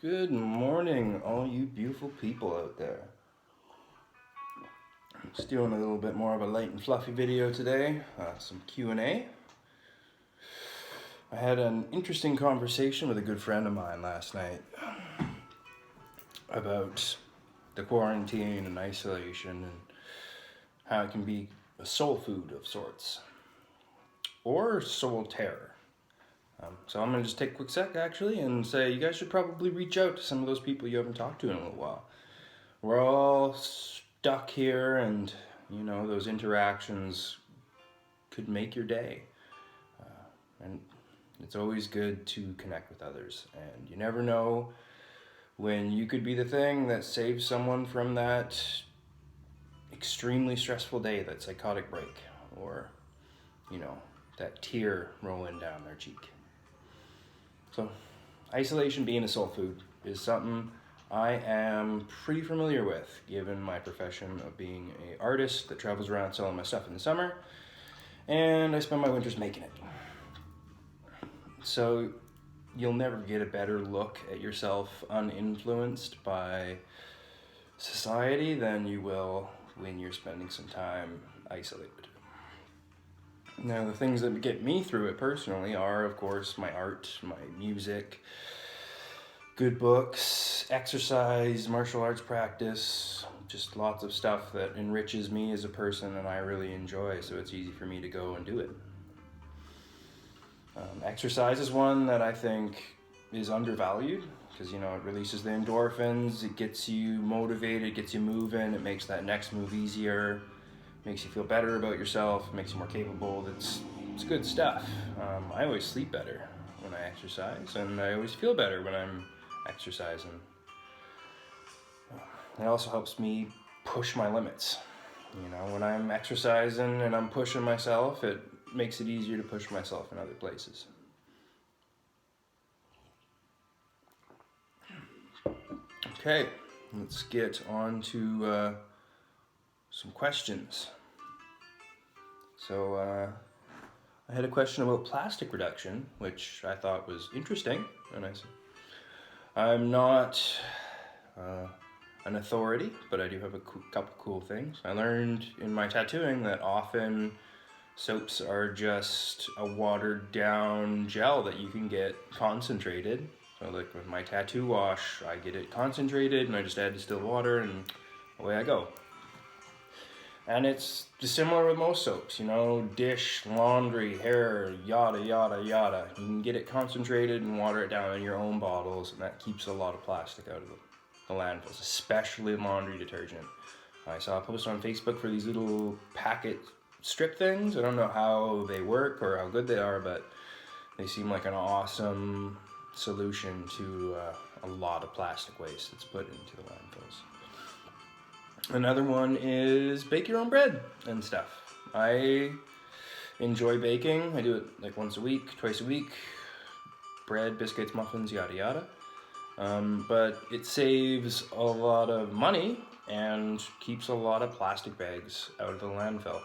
Good morning, all you beautiful people out there. I'm just doing a little bit more of a light and fluffy video today, some Q&A. I had an interesting conversation with a good friend of mine last night about the quarantine and isolation and how it can be a soul food of sorts, or soul terror. So I'm gonna just take a quick sec actually and say you guys should probably reach out to some of those people you haven't talked to in a little while. We're all stuck here, and those interactions could make your day. And it's always good to connect with others, and you never know when you could be the thing that saves someone from that extremely stressful day, that psychotic break, or that tear rolling down their cheek. So isolation being a soul food is something I am pretty familiar with, given my profession of being an artist that travels around selling my stuff in the summer, and I spend my winters making it. So you'll never get a better look at yourself uninfluenced by society than you will when you're spending some time isolated. Now, the things that get me through it personally are, of course, my art, my music, good books, exercise, martial arts practice, just lots of stuff that enriches me as a person and I really enjoy, so it's easy for me to go and do it. Exercise is one that I think is undervalued because, it releases the endorphins, it gets you motivated, it gets you moving, it makes that next move easier, makes you feel better about yourself, makes you more capable. It's good stuff. I always sleep better when I exercise, and I always feel better when I'm exercising. It also helps me push my limits. When I'm exercising and I'm pushing myself, it makes it easier to push myself in other places. Okay, let's get on to some questions. So I had a question about plastic reduction, which I thought was interesting, and I said, I'm not an authority, but I do have a couple cool things. I learned in my tattooing that often soaps are just a watered down gel that you can get concentrated. So like with my tattoo wash, I get it concentrated and I just add distilled water and away I go. And it's similar with most soaps, dish, laundry, hair, yada, yada, yada. You can get it concentrated and water it down in your own bottles, and that keeps a lot of plastic out of the landfills, especially laundry detergent. I saw a post on Facebook for these little packet strip things. I don't know how they work or how good they are, but they seem like an awesome solution to a lot of plastic waste that's put into the landfills. Another one is bake your own bread and stuff. I enjoy baking. I do it like once a week, twice a week. Bread, biscuits, muffins, yada yada. But it saves a lot of money and keeps a lot of plastic bags out of the landfill.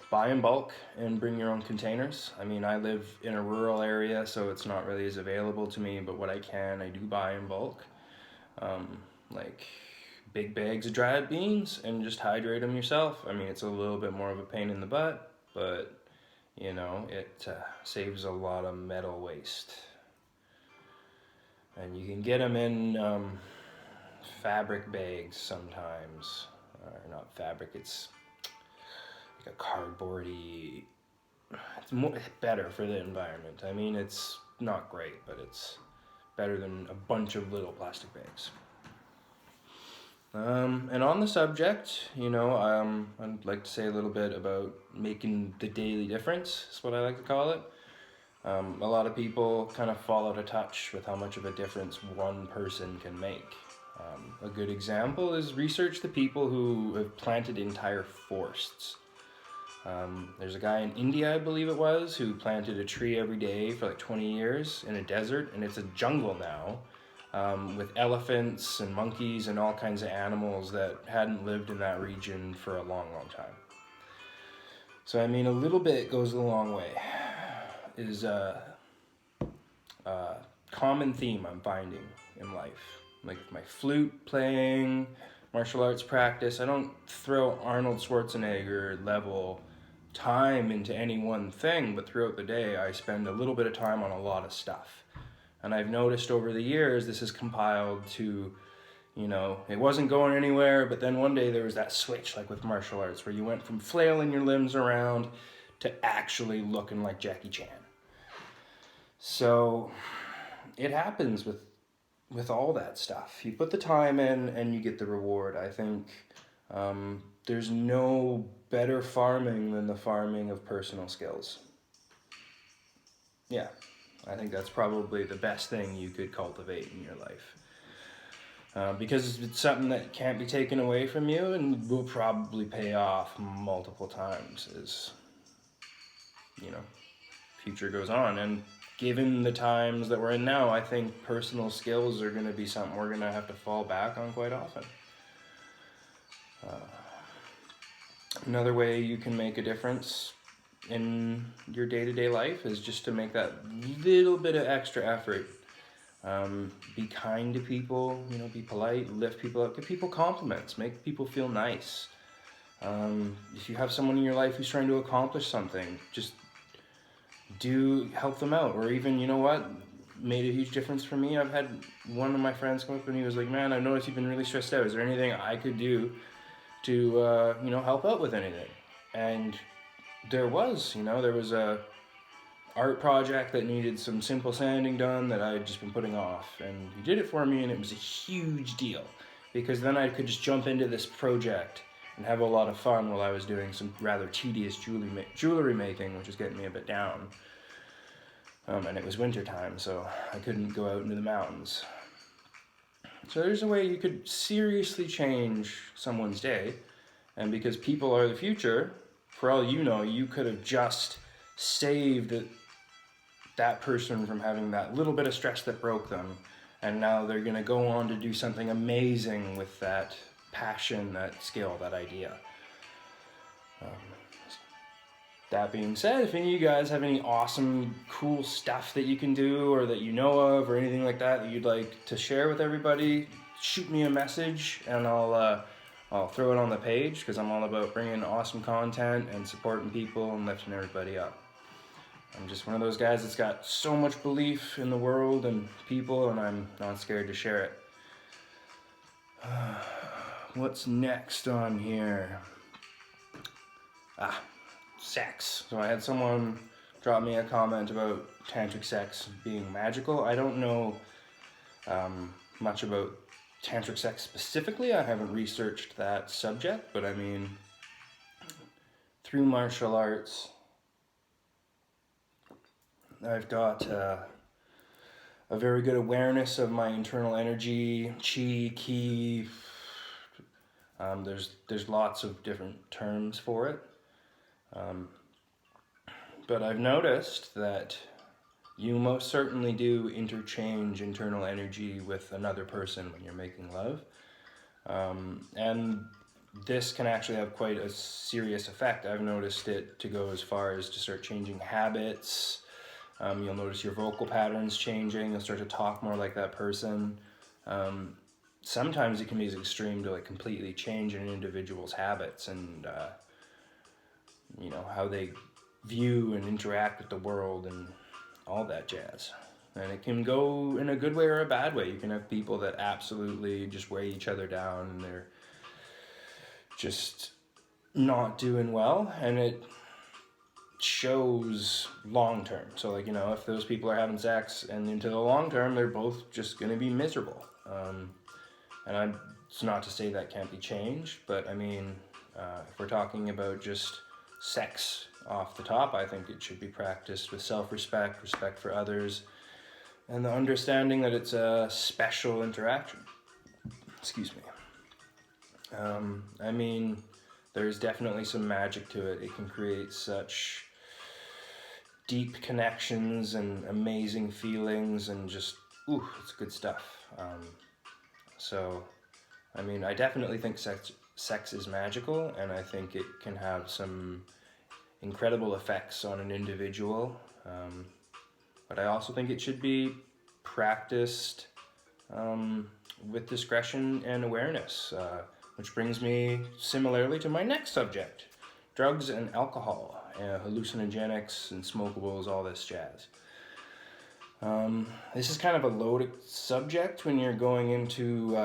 Buy in bulk and bring your own containers. I live in a rural area, so it's not really as available to me, but what I can, I do buy in bulk. Like big bags of dried beans and just hydrate them yourself. It's a little bit more of a pain in the butt, but it saves a lot of metal waste. And you can get them in fabric bags sometimes, or not fabric, it's like a cardboardy. It's better for the environment. It's not great, but it's better than a bunch of little plastic bags. And on the subject, I'd like to say a little bit about making the daily difference, is what I like to call it. A lot of people kind of fall out of touch with how much of a difference one person can make. A good example is research the people who have planted entire forests. There's a guy in India, I believe it was, who planted a tree every day for like 20 years in a desert, and it's a jungle now, with elephants and monkeys and all kinds of animals that hadn't lived in that region for a long, long time. So a little bit goes a long way. Is common theme I'm finding in life. Like my flute playing, martial arts practice, I don't throw Arnold Schwarzenegger level time into any one thing, but throughout the day I spend a little bit of time on a lot of stuff. And I've noticed over the years this has compiled to, you know, it wasn't going anywhere, but then one day there was that switch, like with martial arts, where you went from flailing your limbs around to actually looking like Jackie Chan. So it happens with all that stuff. You put the time in and you get the reward. I think there's no better farming than the farming of personal skills. Yeah, I think that's probably the best thing you could cultivate in your life. Because it's something that can't be taken away from you and will probably pay off multiple times as, you know, future goes on. And given the times that we're in now, I think personal skills are going to be something we're going to have to fall back on quite often. Another way you can make a difference in your day-to-day life is just to make that little bit of extra effort. Be kind to people, you know, be polite, lift people up, give people compliments, make people feel nice. If you have someone in your life who's trying to accomplish something, just help them out. Or even, you know what, made a huge difference for me. I've had one of my friends come up and he was like, man, I noticed you've been really stressed out. Is there anything I could do to, you know, help out with anything? And there was a art project that needed some simple sanding done that I had just been putting off, and he did it for me, and it was a huge deal because then I could just jump into this project and have a lot of fun while I was doing some rather tedious jewelry making, which was getting me a bit down. And it was winter time, so I couldn't go out into the mountains. So there's a way you could seriously change someone's day, and because people are the future, for all you know, you could have just saved that person from having that little bit of stress that broke them, and now they're going to go on to do something amazing with that passion, that skill, that idea. That being said, if any of you guys have any awesome, cool stuff that you can do or that you know of or anything like that you'd like to share with everybody, shoot me a message and I'll throw it on the page, because I'm all about bringing awesome content and supporting people and lifting everybody up. I'm just one of those guys that's got so much belief in the world and people, and I'm not scared to share it. What's next on here? Sex. So I had someone drop me a comment about tantric sex being magical. I don't know much about tantric sex specifically. I haven't researched that subject, but I mean, through martial arts, I've got a very good awareness of my internal energy, chi, ki. There's lots of different terms for it. But I've noticed that you most certainly do interchange internal energy with another person when you're making love. And this can actually have quite a serious effect. I've noticed it to go as far as to start changing habits. You'll notice your vocal patterns changing. You'll start to talk more like that person. Sometimes it can be as extreme to like completely change an individual's habits and you know, how they view and interact with the world and all that jazz. And it can go in a good way or a bad way. You can have people that absolutely just weigh each other down and they're just not doing well, and it shows long term. So like, you know, if those people are having sex and into the long term, they're both just going to be miserable. And it's not to say that can't be changed, but I mean, if we're talking about just sex off the top, I think it should be practiced with self-respect, respect for others, and the understanding that it's a special interaction. Excuse me. I mean, there's definitely some magic to it. It can create such deep connections and amazing feelings and just, it's good stuff. So, I mean, I definitely think sex is magical, and I think it can have some incredible effects on an individual. but I also think it should be practiced with discretion and awareness, which brings me similarly to my next subject, drugs and alcohol, hallucinogenics and smokables, all this jazz. This is kind of a loaded subject when you're going into,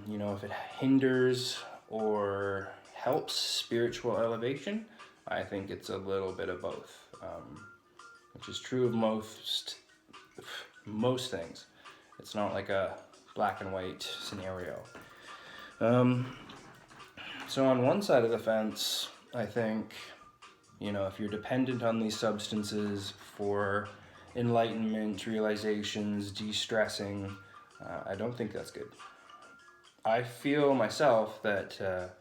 if it hinders or helps spiritual elevation. I think it's a little bit of both, which is true of most things. It's not like a black and white scenario. So on one side of the fence, I think, if you're dependent on these substances for enlightenment, realizations, de-stressing, I don't think that's good. I feel myself that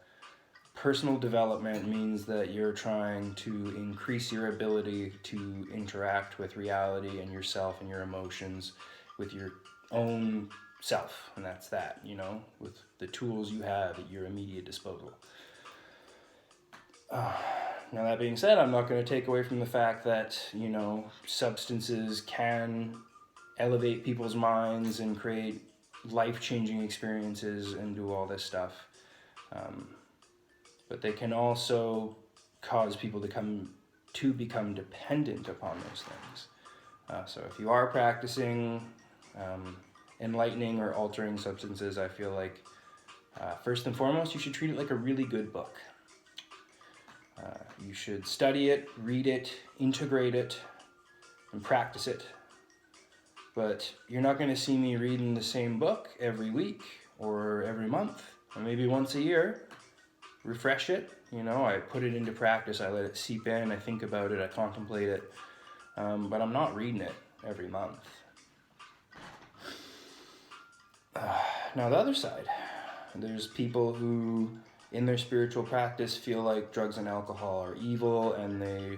personal development means that you're trying to increase your ability to interact with reality and yourself and your emotions with your own self, and that's that, with the tools you have at your immediate disposal. Now that being said, I'm not going to take away from the fact that, substances can elevate people's minds and create life-changing experiences and do all this stuff. But they can also cause people to become dependent upon those things. So if you are practicing enlightening or altering substances, I feel like first and foremost, you should treat it like a really good book. You should study it, read it, integrate it, and practice it. But you're not going to see me reading the same book every week or every month, or maybe once a year. Refresh it, I put it into practice, I let it seep in, I think about it, I contemplate it, but I'm not reading it every month. Now the other side, there's people who in their spiritual practice feel like drugs and alcohol are evil and they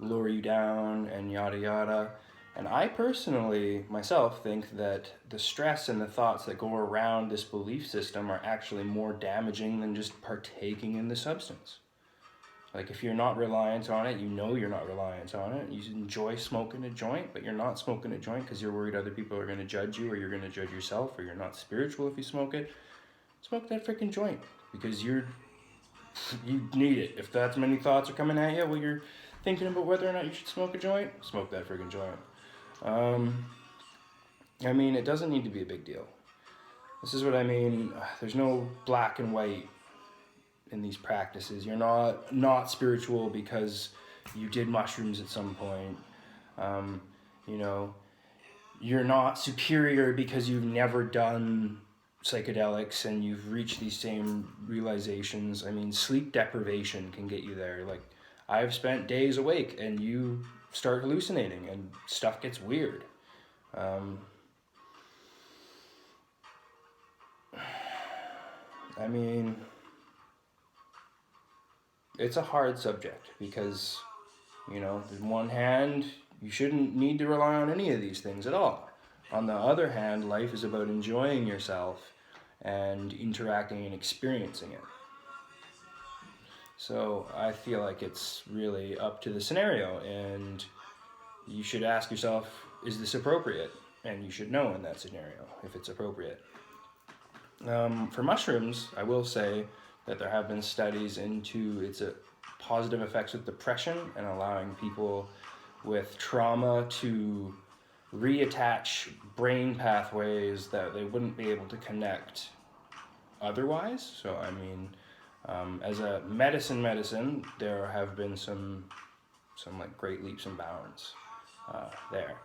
lure you down and yada yada. And I personally, myself, think that the stress and the thoughts that go around this belief system are actually more damaging than just partaking in the substance. Like if you're not reliant on it, you're not reliant on it. You enjoy smoking a joint, but you're not smoking a joint because you're worried other people are going to judge you, or you're going to judge yourself, or you're not spiritual if you smoke it. Smoke that freaking joint because you need it. If that many thoughts are coming at you while you're thinking about whether or not you should smoke a joint, smoke that freaking joint. It doesn't need to be a big deal. This is what I mean. There's no black and white in these practices. You're not spiritual because you did mushrooms at some point. You're not superior because you've never done psychedelics and you've reached these same realizations. Sleep deprivation can get you there. Like, I've spent days awake and you start hallucinating and stuff gets weird. It's a hard subject because, on one hand, you shouldn't need to rely on any of these things at all. On the other hand, life is about enjoying yourself and interacting and experiencing it. So I feel like it's really up to the scenario, and you should ask yourself, is this appropriate? And you should know in that scenario if it's appropriate. For mushrooms, I will say that there have been studies into its positive effects with depression and allowing people with trauma to reattach brain pathways that they wouldn't be able to connect otherwise. So as a medicine, there have been some like great leaps and bounds there.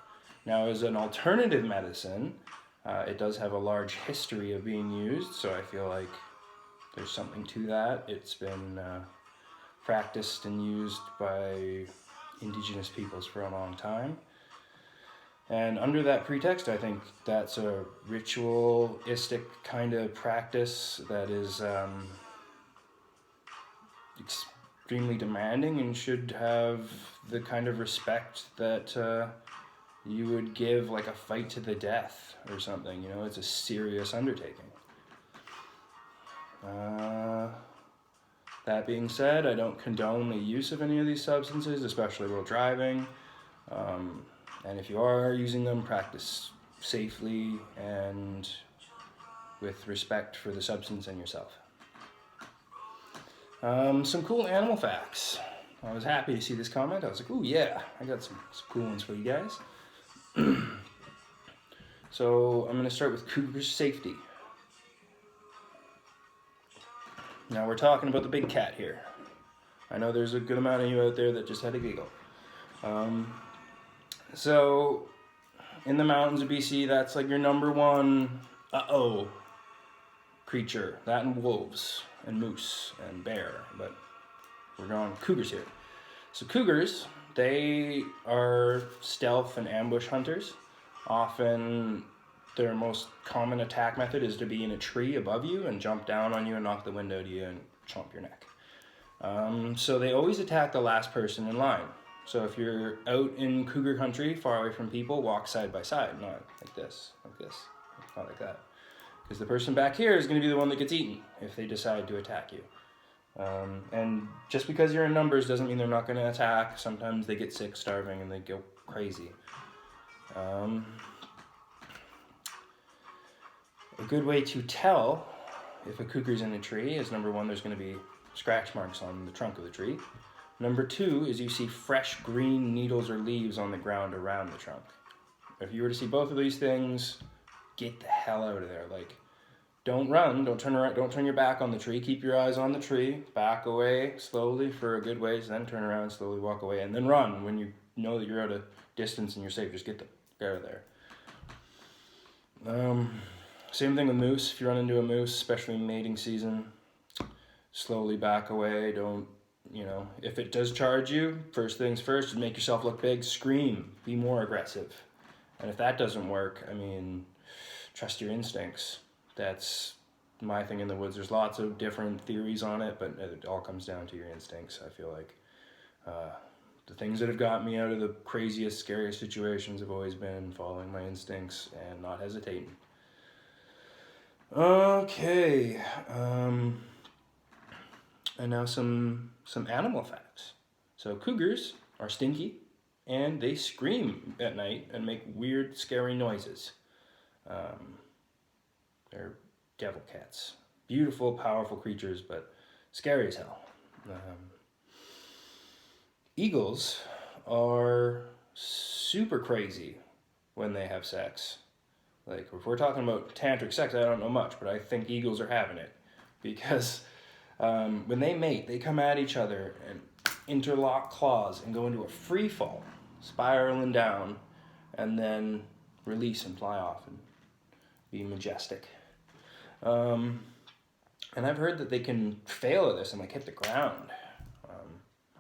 Now, as an alternative medicine, it does have a large history of being used, so I feel like there's something to that. It's been practiced and used by indigenous peoples for a long time. And under that pretext, I think that's a ritualistic kind of practice that is extremely demanding and should have the kind of respect that you would give like a fight to the death or something. It's a serious undertaking. That being said, I don't condone the use of any of these substances, especially while driving. And if you are using them, practice safely and with respect for the substance and yourself. Some cool animal facts. I was happy to see this comment. I was like, ooh, yeah, I got some cool ones for you guys. So I'm going to start with Cougar Safety. Now we're talking about the big cat here. I know there's a good amount of you out there that just had a giggle. So in the mountains of BC, that's like your number one creature. That and wolves and moose and bear, but we're going cougars here. So cougars, they are stealth and ambush hunters. Often their most common attack method is to be in a tree above you and jump down on you and knock the wind out of you and chomp your neck. So they always attack the last person in line. So if you're out in cougar country, far away from people, walk side by side, not like this, not like that. Because the person back here is going to be the one that gets eaten if they decide to attack you. And just because you're in numbers doesn't mean they're not going to attack. Sometimes they get sick, starving, and they go crazy. A good way to tell if a cougar's in a tree is, number one, there's going to be scratch marks on the trunk of the tree. Number two is you see fresh green needles or leaves on the ground around the trunk. If you were to see both of these things, get the hell out of there. Like, don't run, don't turn around, don't turn your back on the tree. Keep your eyes on the tree, back away slowly for a good ways, then turn around, slowly walk away, and then run when you know that you're out of distance and you're safe. Just get out of there. Same thing with moose. If you run into a moose, especially in mating season, slowly back away. Don't, if it does charge you, first things first, make yourself look big, scream, be more aggressive. And if that doesn't work, trust your instincts. That's my thing in the woods. There's lots of different theories on it, but it all comes down to your instincts, I feel like. The things that have got me out of the craziest, scariest situations have always been following my instincts and not hesitating. Okay, and now some animal facts. So cougars are stinky, and they scream at night and make weird, scary noises. They're devil cats. Beautiful, powerful creatures, but scary as hell. Eagles are super crazy when they have sex. Like, if we're talking about tantric sex, I don't know much, but I think eagles are having it. Because when they mate, they come at each other and interlock claws and go into a free fall, spiraling down, and then release and fly off and be majestic. And I've heard that they can fail at this and hit the ground.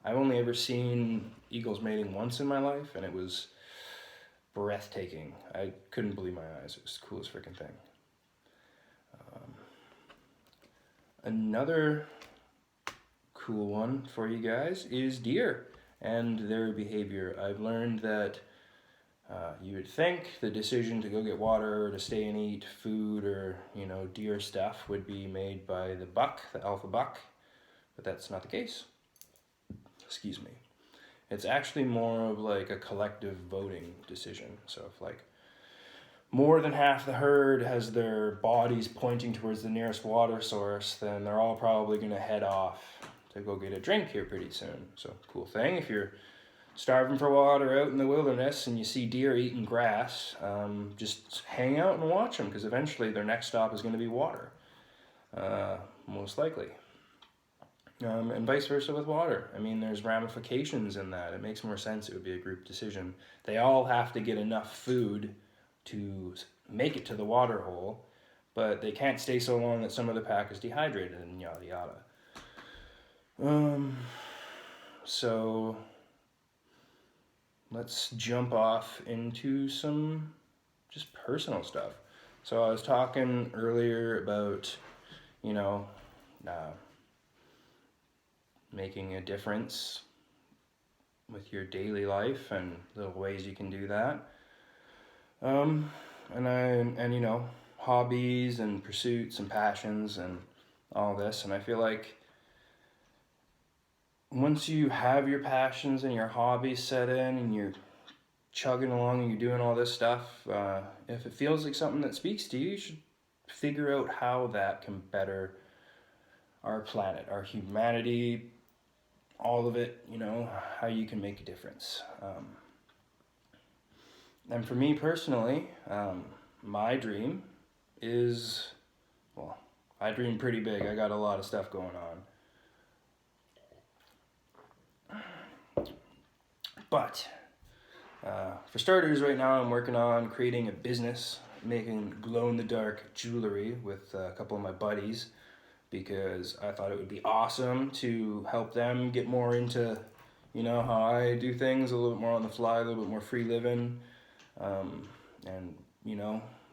I've only ever seen eagles mating once in my life, and it was breathtaking. I couldn't believe my eyes. It was the coolest freaking thing. Another cool one for you guys is deer and their behavior. I've learned that you would think the decision to go get water or to stay and eat food or, deer stuff would be made by the buck, the alpha buck, but that's not the case. Excuse me. It's actually more of a collective voting decision. So if more than half the herd has their bodies pointing towards the nearest water source, then they're all probably going to head off to go get a drink here pretty soon. So cool thing, if you're starving for water out in the wilderness and you see deer eating grass, just hang out and watch them, because eventually their next stop is going to be water, most likely. And vice versa with water. There's ramifications in that. It makes more sense it would be a group decision. They all have to get enough food to make it to the water hole, but they can't stay so long that some of the pack is dehydrated and yada yada. So let's jump off into some just personal stuff. So I was talking earlier about, making a difference with your daily life and little ways you can do that. And hobbies and pursuits and passions and all this. And I feel like once you have your passions and your hobbies set in and you're chugging along and you're doing all this stuff, if it feels like something that speaks to you, you should figure out how that can better our planet, our humanity, all of it, how you can make a difference. And for me personally, my dream is, well, I dream pretty big. I got a lot of stuff going on. But for starters, right now I'm working on creating a business, making glow-in-the-dark jewelry with a couple of my buddies, because I thought it would be awesome to help them get more into, how I do things, a little bit more on the fly, a little bit more free living, and,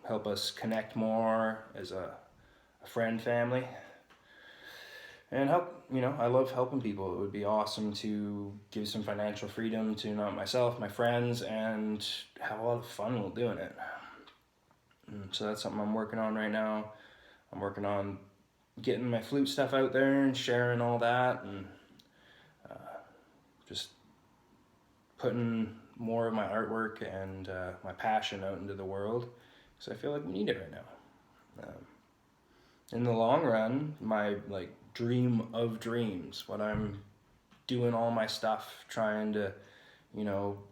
help us connect more as a friend family. And help, I love helping people. It would be awesome to give some financial freedom to not myself, my friends, and have a lot of fun while doing it. And so that's something I'm working on right now. I'm working on getting my flute stuff out there and sharing all that, and just putting more of my artwork and my passion out into the world, because I feel like we need it right now. In the long run, my dream of dreams, what I'm doing all my stuff, trying to,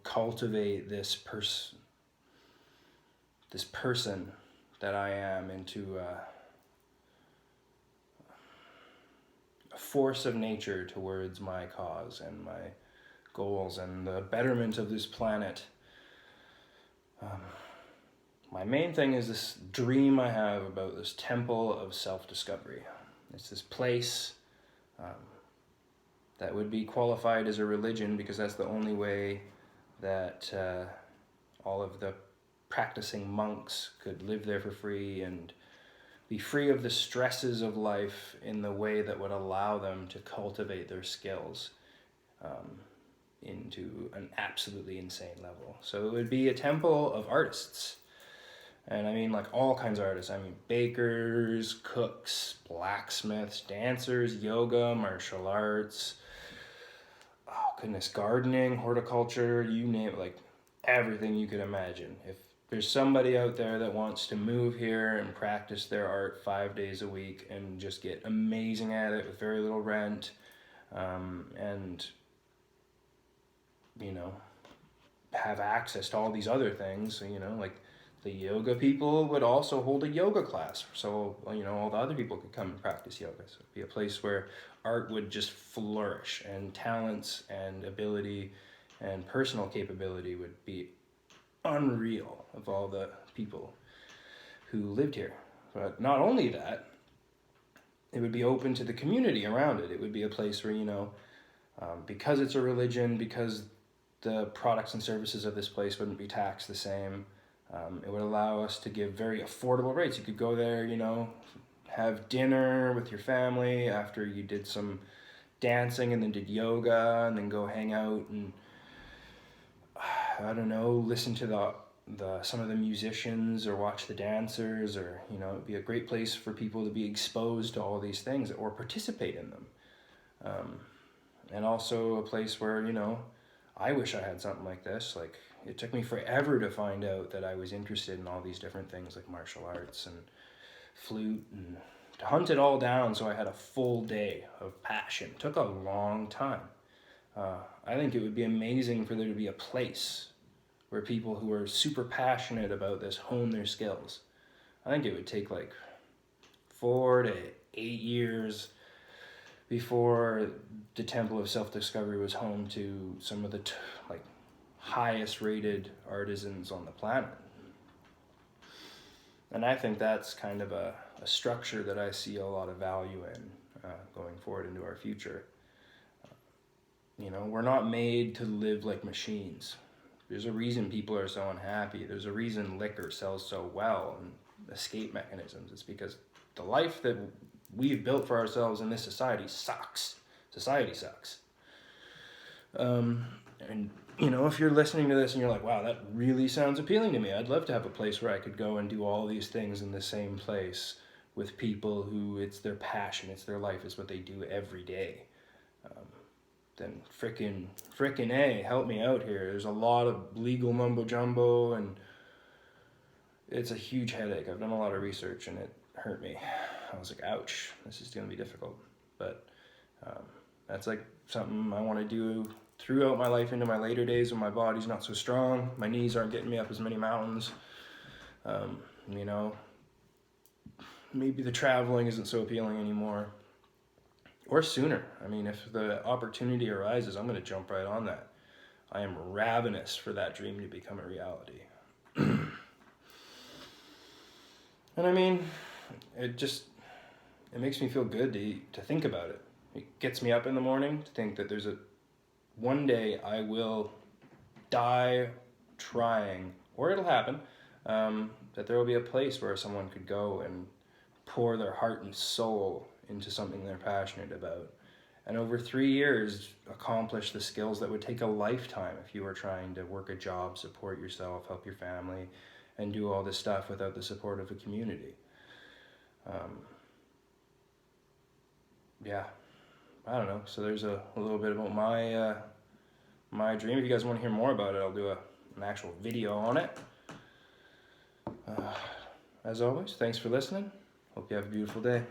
cultivate this person that I am into a force of nature towards my cause and my goals and the betterment of this planet. My main thing is this dream I have about this temple of self-discovery. It's this place that would be qualified as a religion, because that's the only way that all of the practicing monks could live there for free and be free of the stresses of life in the way that would allow them to cultivate their skills into an absolutely insane level. So it would be a temple of artists. And I mean all kinds of artists. I mean bakers, cooks, blacksmiths, dancers, yoga, martial arts, gardening, horticulture, you name it, everything you could imagine. If there's somebody out there that wants to move here and practice their art 5 days a week and just get amazing at it with very little rent, and have access to all these other things, the yoga people would also hold a yoga class, so all the other people could come and practice yoga. So it'd be a place where art would just flourish, and talents and ability and personal capability would be unreal of all the people who lived here. But not only that, it would be open to the community around it. It would be a place where, because it's a religion, because the products and services of this place wouldn't be taxed the same, it would allow us to give very affordable rates. You could go there, have dinner with your family after you did some dancing and then did yoga, and then go hang out and, listen to some of the musicians or watch the dancers, or, it'd be a great place for people to be exposed to all these things or participate in them. And also a place where, I wish I had something like this. It took me forever to find out that I was interested in all these different things like martial arts and flute, and to hunt it all down so I had a full day of passion. It took a long time. I think it would be amazing for there to be a place where people who are super passionate about this hone their skills. I think it would take 4 to 8 years before the Temple of Self-Discovery was home to some of the highest rated artisans on the planet. And I think that's kind of a structure that I see a lot of value in going forward into our future. We're not made to live like machines. There's a reason people are so unhappy. There's a reason liquor sells so well and escape mechanisms. It's because the life that we've built for ourselves in this society sucks. Society sucks. And if you're listening to this and you're like, wow, that really sounds appealing to me. I'd love to have a place where I could go and do all these things in the same place with people who it's their passion, it's their life, it's what they do every day. then frickin' A, help me out here. There's a lot of legal mumbo jumbo, and it's a huge headache. I've done a lot of research, and it hurt me. I was like, ouch, this is gonna be difficult. But that's like something I want to do throughout my life into my later days when my body's not so strong, my knees aren't getting me up as many mountains. You know, maybe the traveling isn't so appealing anymore, or sooner. I mean, if the opportunity arises, I'm going to jump right on that. I am ravenous for that dream to become a reality. And I mean, it makes me feel good to think about it. It gets me up in the morning to think that one day I will die trying, or it'll happen, that there will be a place where someone could go and pour their heart and soul into something they're passionate about. And over 3 years, accomplish the skills that would take a lifetime if you were trying to work a job, support yourself, help your family, and do all this stuff without the support of a community. Yeah, I don't know. So there's a little bit about my dream. If you guys want to hear more about it, I'll do an actual video on it. As always, thanks for listening. Hope you have a beautiful day.